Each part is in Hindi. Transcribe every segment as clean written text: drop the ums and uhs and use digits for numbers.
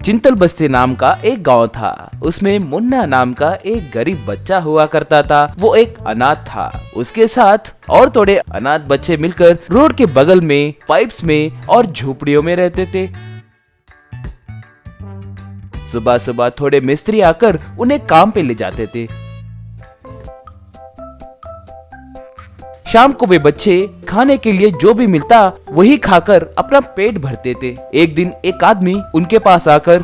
चिंतल बस्ती नाम का एक गांव था। उसमें मुन्ना नाम का एक गरीब बच्चा हुआ करता था। वो एक अनाथ था। उसके साथ और थोड़े अनाथ बच्चे मिलकर रोड के बगल में, पाइप्स में और झोपड़ियों में रहते थे। सुबह सुबह थोड़े मिस्त्री आकर उन्हें काम पे ले जाते थे। शाम को वे बच्चे खाने के लिए जो भी मिलता वही खाकर अपना पेट भरते थे। एक दिन एक आदमी उनके पास आकर,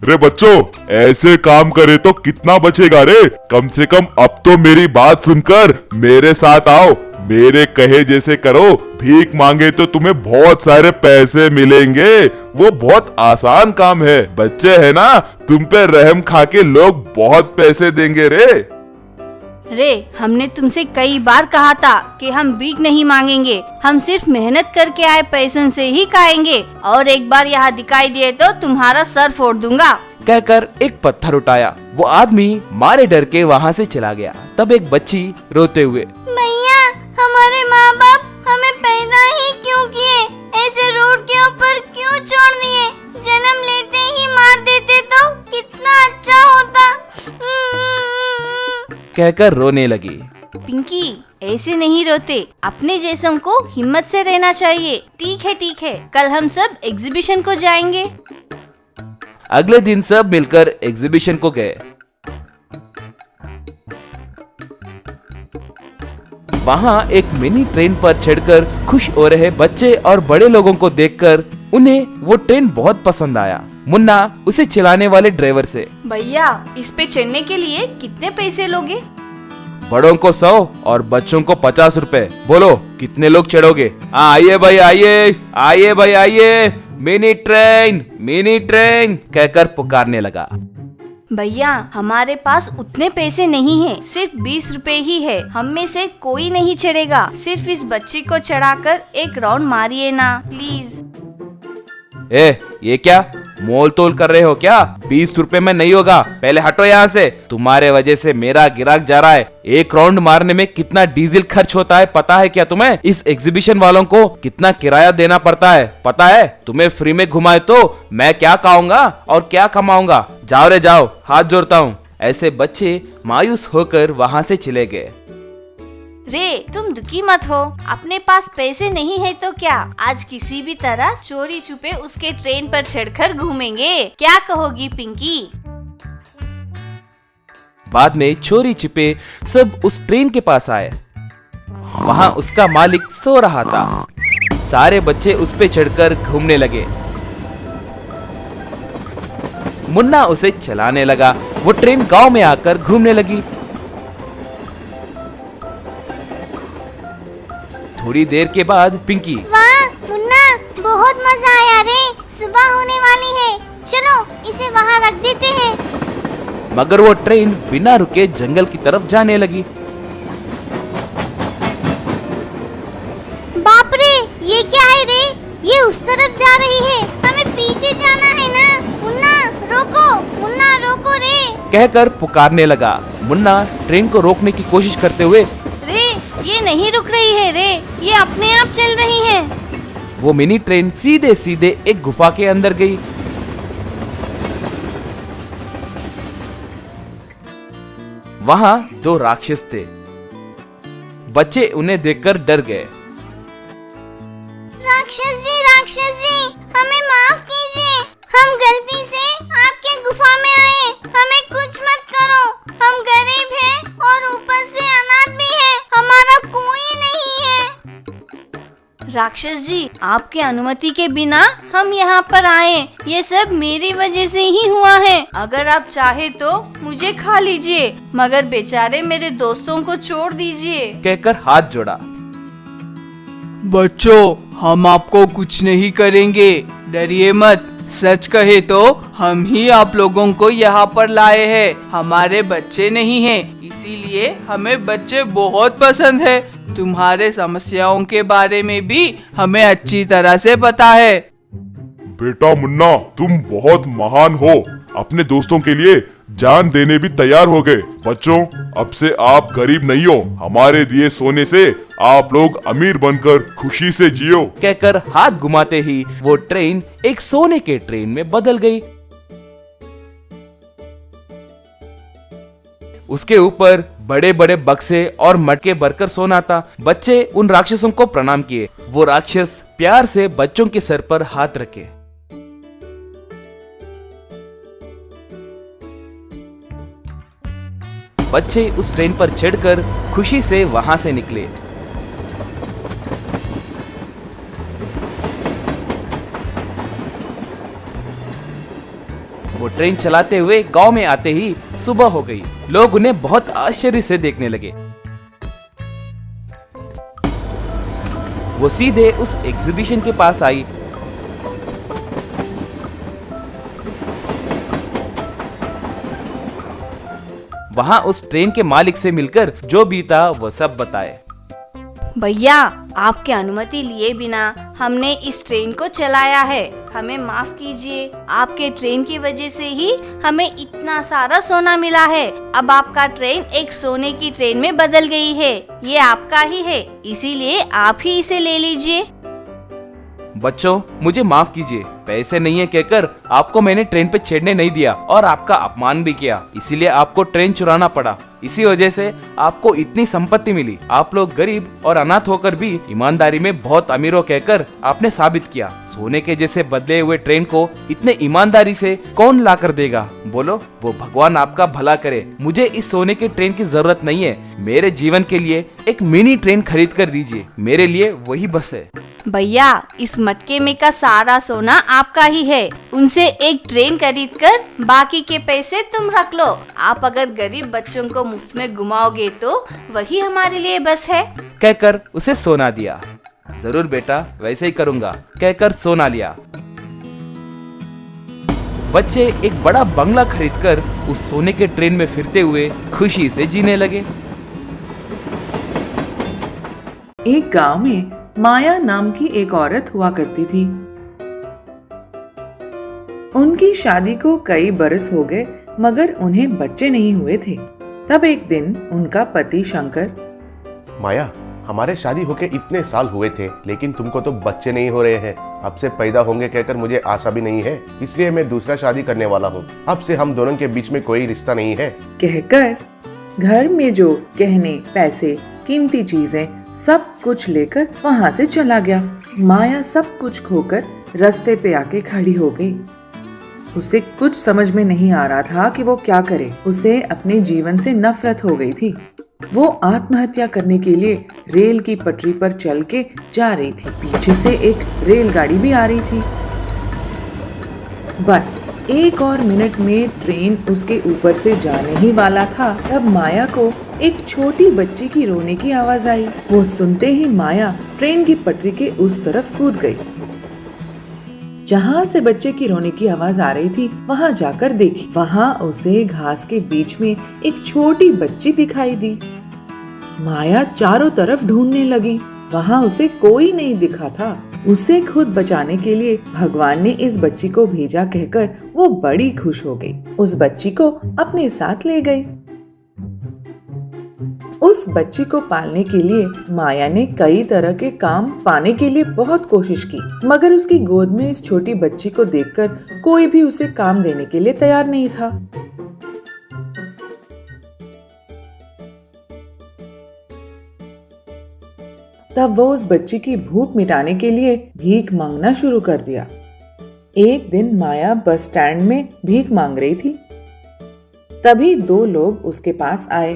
रे बच्चों, ऐसे काम करे तो कितना बचेगा रे? कम से कम अब तो मेरी बात सुनकर मेरे साथ आओ। मेरे कहे जैसे करो, भीख मांगे तो तुम्हें बहुत सारे पैसे मिलेंगे। वो बहुत आसान काम है। बच्चे है ना, तुम पे रहम खा के लोग बहुत पैसे देंगे रे। रे, हमने तुमसे कई बार कहा था कि हम भीख नहीं मांगेंगे, हम सिर्फ मेहनत करके आए पैसों से ही खाएंगे, और एक बार यहाँ दिखाई दिए तो तुम्हारा सर फोड़ दूंगा। कहकर एक पत्थर उठाया। वो आदमी मारे डर के वहाँ से चला गया। तब एक बच्ची रोते हुए, भैया, हमारे माँ बाप हमें पैदा ही क्यों किए? ऐसे रोड के ऊपर क्यों छोड़ दिए? जन्म लेते ही मार देते तो कितना अच्छा होता। कहकर रोने लगी। पिंकी, ऐसे नहीं रोते। अपने जैसों को हिम्मत से रहना चाहिए। ठीक है, कल हम सब एग्जीबिशन को जाएंगे। अगले दिन सब मिलकर एग्जीबिशन को गए। वहाँ एक मिनी ट्रेन पर चढ़कर खुश हो रहे बच्चे और बड़े लोगों को देखकर उन्हें वो ट्रेन बहुत पसंद आया। मुन्ना उसे चलाने वाले ड्राइवर से, भैया, इस पे चढ़ने के लिए कितने पैसे लोगे? बड़ों को 100 और बच्चों को 50 रुपए। बोलो कितने लोग चढ़ोगे? आइए भाई आइए, मिनी ट्रेन कहकर पुकारने लगा। भैया, हमारे पास उतने पैसे नहीं हैं, सिर्फ 20 रुपए ही है। हम में से कोई नहीं चढ़ेगा। सिर्फ इस बच्ची को चढ़ाकर एक राउंड मारिए ना, प्लीज। ये क्या मोल तोल कर रहे हो क्या? 20 रुपए में नहीं होगा, पहले हटो यहाँ से। तुम्हारे वजह से मेरा गिराक जा रहा है। एक राउंड मारने में कितना डीजल खर्च होता है पता है क्या तुम्हें? इस एग्जीबिशन वालों को कितना किराया देना पड़ता है पता है? तुम्हें फ्री में घुमाए तो मैं क्या खाऊंगा और क्या कमाऊंगा? जाओ रे जाओ, हाथ जोड़ता हूँ। ऐसे बच्चे मायूस होकर वहाँ से चले गए। रे, तुम दुखी मत हो। अपने पास पैसे नहीं है तो क्या, आज किसी भी तरह चोरी छुपे उसके ट्रेन पर चढ़कर घूमेंगे। क्या कहोगी पिंकी? बाद में चोरी छिपे सब उस ट्रेन के पास आए। वहाँ उसका मालिक सो रहा था। सारे बच्चे उस पे चढ़कर घूमने लगे। मुन्ना उसे चलाने लगा। वो ट्रेन गांव में आकर घूमने लगी। थोड़ी देर के बाद पिंकी, वाह मुन्ना, बहुत मजा आया रे। सुबह होने वाली है, चलो इसे वहाँ रख देते हैं। मगर वो ट्रेन बिना रुके जंगल की तरफ जाने लगी। बाप रे, ये क्या है रे? ये उस तरफ जा रही है, हमें पीछे जाना है ना। मुन्ना रोको रे। कहकर पुकारने लगा। मुन्ना ट्रेन को रोकने की कोशिश करते हुए, रे, ये नहीं रुक रही है रे, ये अपने आप चल रही है। वो मिनी ट्रेन सीधे सीधे एक गुफा के अंदर गई। वहाँ 2 राक्षस थे। बच्चे उन्हें देखकर डर गए। राक्षस जी, हमें माफ कीजिए। हम गलती से आपके गुफा में आए, हमें कुछ मत करो। हम गरीब हैं और ऊपर से अनाथ भी हैं, हमारा कोई नहीं है। राक्षस जी, आपके अनुमति के बिना हम यहाँ पर आए। ये सब मेरी वजह से ही हुआ है। अगर आप चाहे तो मुझे खा लीजिए, मगर बेचारे मेरे दोस्तों को छोड़ दीजिए। कहकर हाथ जोड़ा। बच्चों, हम आपको कुछ नहीं करेंगे, डरिए मत। सच कहे तो हम ही आप लोगों को यहाँ पर लाए हैं। हमारे बच्चे नहीं हैं, इसीलिए हमें बच्चे बहुत पसंद है। तुम्हारे समस्याओं के बारे में भी हमें अच्छी तरह से पता है। बेटा मुन्ना, तुम बहुत महान हो। अपने दोस्तों के लिए जान देने भी तैयार हो गए। बच्चों, अब से आप गरीब नहीं हो, हमारे दिए सोने से आप लोग अमीर बनकर खुशी से जियो। कहकर हाथ घुमाते ही वो ट्रेन एक सोने के ट्रेन में बदल गई। उसके ऊपर बड़े बड़े बक्से और मटके भरकर सोना था। बच्चे उन राक्षसों को प्रणाम किए। वो राक्षस प्यार से बच्चों के सर पर हाथ रखे। बच्चे उस ट्रेन पर चढ़कर खुशी से वहां से निकले। वो ट्रेन चलाते हुए गांव में आते ही सुबह हो गई। लोग उन्हें बहुत आश्चर्य से देखने लगे। वो सीधे उस एग्जीबिशन के पास आई। वहां उस ट्रेन के मालिक से मिलकर जो भी था वो सब बताए। भैया, आपकी अनुमति लिए बिना हमने इस ट्रेन को चलाया है, हमें माफ कीजिए। आपके ट्रेन की वजह से ही हमें इतना सारा सोना मिला है। अब आपका ट्रेन एक सोने की ट्रेन में बदल गई है। ये आपका ही है, इसीलिए आप ही इसे ले लीजिए। बच्चों, मुझे माफ कीजिए, पैसे नहीं है कहकर आपको मैंने ट्रेन पे चढ़ने नहीं दिया और आपका अपमान भी किया, इसीलिए आपको ट्रेन चुराना पड़ा। इसी वजह से आपको इतनी संपत्ति मिली। आप लोग गरीब और अनाथ होकर भी ईमानदारी में बहुत अमीर हो कहकर आपने साबित किया। सोने के जैसे बदले हुए ट्रेन को इतने ईमानदारी से कौन ला कर देगा? बोलो, वो भगवान आपका भला करे। मुझे इस सोने के ट्रेन की जरूरत नहीं है। मेरे जीवन के लिए एक मिनी ट्रेन खरीद कर दीजिए, मेरे लिए वही बस है। भैया, इस मटके में का सारा सोना आपका ही है। उनसे एक ट्रेन खरीद कर बाकी के पैसे तुम रख लो। आप अगर गरीब बच्चों को मुफ्त में घुमाओगे तो वही हमारे लिए बस है। कहकर उसे सोना दिया। जरूर बेटा, वैसे ही करूँगा कहकर सोना लिया। बच्चे एक बड़ा बंगला खरीदकर उस सोने के ट्रेन में फिरते हुए खुशी से जीने लगे। एक गांव में माया नाम की एक औरत हुआ करती थी। उनकी शादी को कई बरस हो गए, मगर उन्हें बच्चे नहीं हुए थे। तब एक दिन उनका पति शंकर, माया, हमारे शादी होके इतने साल हुए थे, लेकिन तुमको तो बच्चे नहीं हो रहे हैं। अब से पैदा होंगे कहकर मुझे आशा भी नहीं है, इसलिए मैं दूसरा शादी करने वाला हूँ। अब से हम दोनों के बीच में कोई रिश्ता नहीं है। कहकर घर में जो गहने, पैसे, कीमती चीजें सब कुछ लेकर वहाँ से चला गया। माया सब कुछ खोकर रास्ते पे आके खड़ी हो गई। उसे कुछ समझ में नहीं आ रहा था कि वो क्या करे। उसे अपने जीवन से नफरत हो गई थी। वो आत्महत्या करने के लिए रेल की पटरी पर चल के जा रही थी। पीछे से एक रेलगाड़ी भी आ रही थी। बस एक और मिनट में ट्रेन उसके ऊपर से जाने ही वाला था। तब माया को एक छोटी बच्ची की रोने की आवाज आई। वो सुनते ही माया ट्रेन की पटरी के उस तरफ कूद गई। जहाँ से बच्चे की रोने की आवाज आ रही थी, वहाँ जाकर देखी। वहाँ उसे घास के बीच में एक छोटी बच्ची दिखाई दी। माया चारों तरफ ढूंढने लगी, वहाँ उसे कोई नहीं दिखा था। उसे खुद बचाने के लिए भगवान ने इस बच्ची को भेजा कहकर वो बड़ी खुश हो गई। उस बच्ची को अपने साथ ले गई। उस बच्ची को पालने के लिए माया ने कई तरह के काम पाने के लिए बहुत कोशिश की, मगर उसकी गोद में इस छोटी बच्ची को देखकर कोई भी उसे काम देने के लिए तैयार नहीं था। तब वो उस बच्ची की भूख मिटाने के लिए भीख मांगना शुरू कर दिया। एक दिन माया बस स्टैंड में भीख मांग रही थी। तभी दो लोग उसके पास आए।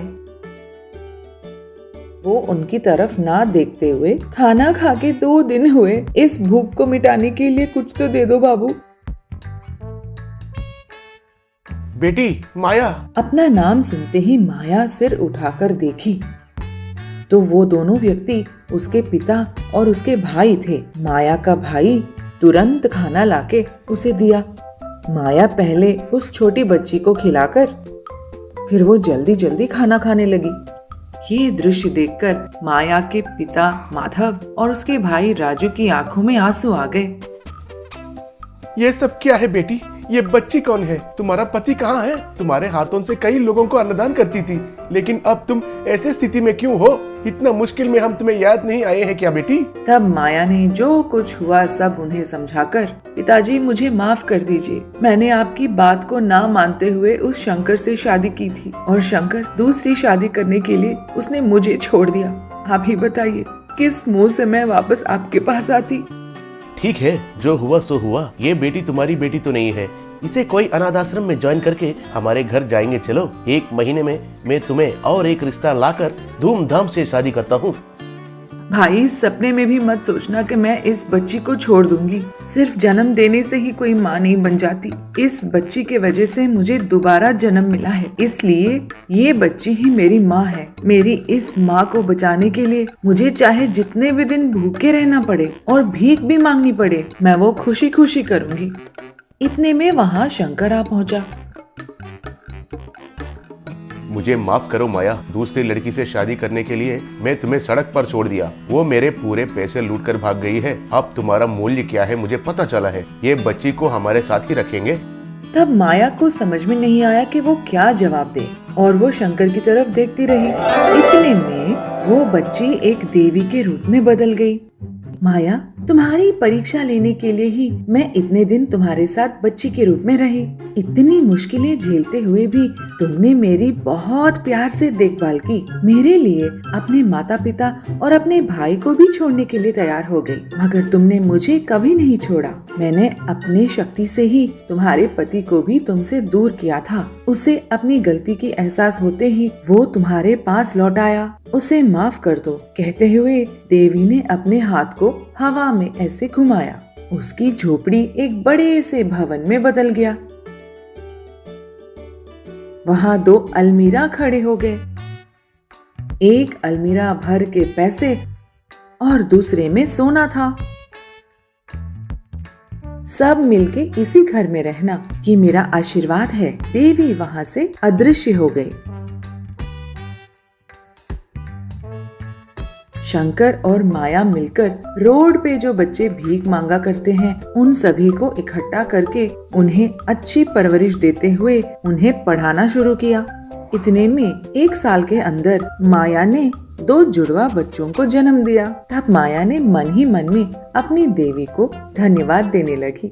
वो उनकी तरफ ना देखते हुए, खाना खा के 2 दिन हुए, इस भूख को मिटाने के लिए कुछ तो दे दो बाबू। बेटी माया। अपना नाम सुनते ही माया सिर उठाकर देखी तो वो दोनों व्यक्ति उसके पिता और उसके भाई थे। माया का भाई तुरंत खाना लाके उसे दिया। माया पहले उस छोटी बच्ची को खिलाकर फिर वो जल्दी जल्दी खाना खाने लगी। ये दृश्य देखकर माया के पिता माधव और उसके भाई राजू की आंखों में आंसू आ गए। ये सब क्या है बेटी? ये बच्ची कौन है? तुम्हारा पति कहाँ है? तुम्हारे हाथों से कई लोगों को अन्नदान करती थी, लेकिन अब तुम ऐसी स्थिति में क्यों हो? इतना मुश्किल में हम तुम्हें याद नहीं आए हैं क्या बेटी? तब माया ने जो कुछ हुआ सब उन्हें समझाकर, पिताजी मुझे माफ कर दीजिए, मैंने आपकी बात को ना मानते हुए उस शंकर से शादी की थी और शंकर दूसरी शादी करने के लिए उसने मुझे छोड़ दिया। आप ही बताइए किस मुंह से मैं वापस आपके पास आती? ठीक है, जो हुआ सो हुआ। ये बेटी तुम्हारी बेटी तो नहीं है, इसे कोई अनाथ आश्रम में ज्वाइन करके हमारे घर जाएंगे। चलो, 1 महीने में मैं तुम्हें और एक रिश्ता लाकर धूमधाम से शादी करता हूँ। भाई सपने में भी मत सोचना कि मैं इस बच्ची को छोड़ दूंगी। सिर्फ जन्म देने से ही कोई माँ नहीं बन जाती। इस बच्ची के वजह से मुझे दोबारा जन्म मिला है, इसलिए ये बच्ची ही मेरी माँ है। मेरी इस माँ को बचाने के लिए मुझे चाहे जितने भी दिन भूखे रहना पड़े और भीख भी मांगनी पड़े, मैं वो खुशी खुशी करूंगी। इतने में वहाँ शंकर आ पहुँचा। मुझे माफ करो माया, दूसरी लड़की से शादी करने के लिए मैं तुम्हें सड़क पर छोड़ दिया। वो मेरे पूरे पैसे लूट कर भाग गई है। अब तुम्हारा मूल्य क्या है मुझे पता चला है। ये बच्ची को हमारे साथ ही रखेंगे। तब माया को समझ में नहीं आया कि वो क्या जवाब दे और वो शंकर की तरफ देखती रही। इतने में वो बच्ची एक देवी के रूप में बदल गई। माया, तुम्हारी परीक्षा लेने के लिए ही मैं इतने दिन तुम्हारे साथ बच्ची के रूप में रही। इतनी मुश्किलें झेलते हुए भी तुमने मेरी बहुत प्यार से देखभाल की। मेरे लिए अपने माता पिता और अपने भाई को भी छोड़ने के लिए तैयार हो गई, मगर तुमने मुझे कभी नहीं छोड़ा। मैंने अपनी शक्ति से ही तुम्हारे पति को भी तुमसे दूर किया था। उसे अपनी गलती की एहसास होते ही वो तुम्हारे पास लौट आया। उसे माफ कर दो, कहते हुए देवी ने अपने हाथ को हवा में ऐसे घुमाया। उसकी झोपड़ी एक बड़े से भवन में बदल गया। वहाँ 2 अलमीरा खड़े हो गए। एक अलमीरा भर के पैसे और दूसरे में सोना था। सब मिलके इसी घर में रहना, ये मेरा आशीर्वाद है। देवी वहाँ से अदृश्य हो गई। शंकर और माया मिलकर रोड पे जो बच्चे भीख मांगा करते हैं उन सभी को इकट्ठा करके उन्हें अच्छी परवरिश देते हुए उन्हें पढ़ाना शुरू किया। इतने में 1 साल के अंदर माया ने 2 जुड़वा बच्चों को जन्म दिया। तब माया ने मन ही मन में अपनी देवी को धन्यवाद देने लगी।